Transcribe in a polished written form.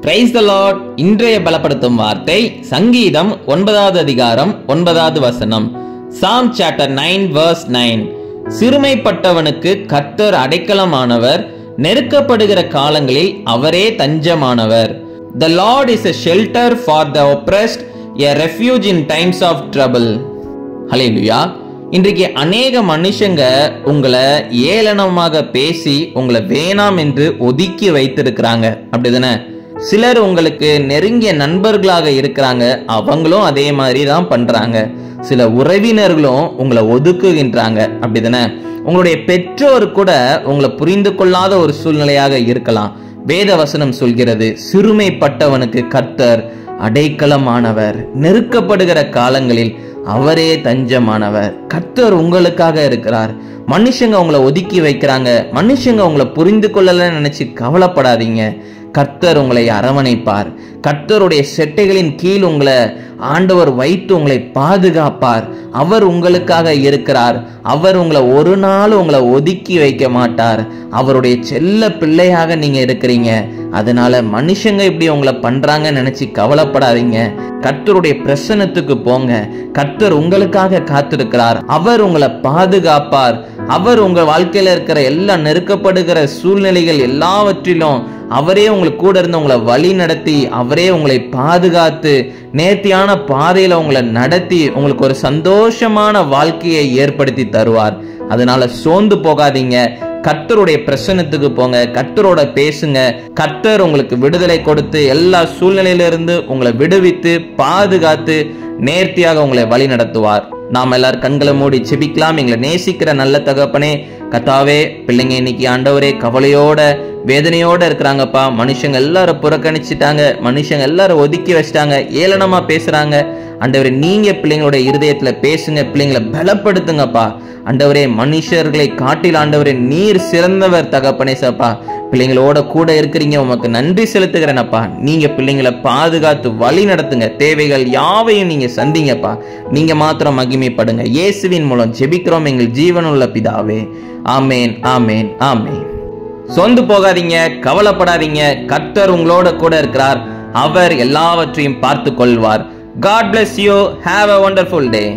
Praise the Lord. இன்றைய பலப்படுத்தும் வார்த்தை சங்கீதம் 9வது அதிகாரம் 9வது வசனம். Psalm chapter 9 verse 9. சிறுமைப்பட்டவனுக்கு கர்த்தர் அடைக்கலமானவர், நெருக்கப்படுகிற காலங்களில் அவரே தஞ்சமானவர். The Lord is a shelter for the oppressed, a refuge in times of trouble. ஹல்லேலூயா. இன்றைக்கு அநேக மனுஷங்க உங்களை ஏளனமாக பேசி உங்களை வேணாம் என்று ஒதுக்கி வைத்திருக்கிறாங்க, அப்படிதானே? சிலர் உங்களுக்கு நெருங்கிய நண்பர்களாக இருக்கிறாங்க, அவங்களும் அதே மாதிரி தான் பண்றாங்க. சில உறவினர்களும் உங்களை ஒதுக்குகின்றாங்க, அப்படிதானே? உங்களுடைய பெற்றோர் கூட உங்களை புரிந்து கொள்ளாத ஒரு சூழ்நிலையாக இருக்கலாம். வேத வசனம் சொல்கிறது, சிறுமைப்பட்டவனுக்கு கர்த்தர் அடைக்கலமானவர், நெருக்கப்படுகிற காலங்களில் அவரே தஞ்சமானவர். கர்த்தர் உங்களுக்காக இருக்கிறார். மனுஷங்க உங்களை ஒதுக்கி வைக்கிறாங்க, மனுஷங்க உங்களை புரிந்து கொள்ளலன்னு நினைச்சு கவலைப்படாதீங்க. கர்த்தர் உங்களை அரவணைப்பார். கர்த்தருடைய செட்டைகளின் கீழ் உங்களை ஆண்டவர் வைத்து உங்களை பாதுகாப்பார். அவர் உங்களுக்காக இருக்கிறார். அவர் உங்களை ஒரு நாள் உங்களை ஒதுக்கி வைக்க மாட்டார். அவருடைய செல்ல பிள்ளையாக நீங்க இருக்கிறீங்க. அதனால மனுஷங்க இப்படி உங்களை பண்றாங்கன்னு நினைச்சு கவலைப்படாதீங்க. கர்த்தருடைய பிரசன்னத்துக்கு போங்க. கர்த்தர் உங்களுக்காக காத்திருக்கிறார். அவர் உங்களை பாதுகாப்பார். அவர் உங்க வாழ்க்கையில இருக்கிற எல்லா நெருக்கப்படுகிற சூழ்நிலைகள் எல்லாவற்றிலும் அவரே உங்களுக்கு கூட இருந்து உங்களை வழி நடத்தி, அவரே உங்களை பாதுகாத்து நேர்த்தியான பாதையில உங்களை நடத்தி உங்களுக்கு ஒரு சந்தோஷமான வாழ்க்கையை ஏற்படுத்தி தருவார். அதனால சோர்ந்து போகாதீங்க. கர்த்தருடைய பிரசன்னத்துக்கு போங்க. கர்த்தரோட பேசுங்க. கர்த்தர் உங்களுக்கு விடுதலை கொடுத்து எல்லா சூழ்நிலையிலிருந்து உங்களை விடுவித்து பாதுகாத்து நேர்த்தியாக உங்களை வழி நடத்துவார். நாம் எல்லாரும் கண்களை மூடி செபிக்கலாம். எங்களை நேசிக்கிற நல்ல தகப்பனே, கர்த்தாவே, பிள்ளைங்க இன்னைக்கு ஆண்டவரே கவலையோட வேதனையோட இருக்கிறாங்கப்பா. மனுஷங்க எல்லாரும் புறக்கணிச்சுட்டாங்க, மனுஷங்க எல்லாரும் ஒதுக்கி வச்சிட்டாங்க, ஏளனமா பேசுறாங்க. ஆண்டவரே, நீங்க பிள்ளைங்களோட இருதயத்துல பேசுங்க, பிள்ளைங்களை பலப்படுத்துங்கப்பா. ஆண்டவரே, மனுஷர்களை காட்டில் ஆண்டவரே நீர் சிறந்தவர் தகப்பனே சப்பா. பிள்ளைங்களோட கூட இருக்கிறீங்க, உமக்கு நன்றி செலுத்துகிறேனப்பா. நீங்க பிள்ளைங்களை பாதுகாத்து வழி நடத்துங்க. தேவைகள் யாவையும் நீங்க சந்திங்கப்பா. நீங்க மாத்திரம் மகிமைப்படுங்க. இயேசுவின் மூலம் ஜெபிக்கிறோம் எங்கள் ஜீவனுள்ள பிதாவே. ஆமேன், ஆமேன், ஆமேன். சொந்து போகாதீங்க, கவலைப்படாதீங்க. கர்த்தர் உங்களோட கூட இருக்கிறார். அவர் எல்லாவற்றையும் பார்த்து கொள்வார். God bless you. Have a wonderful day.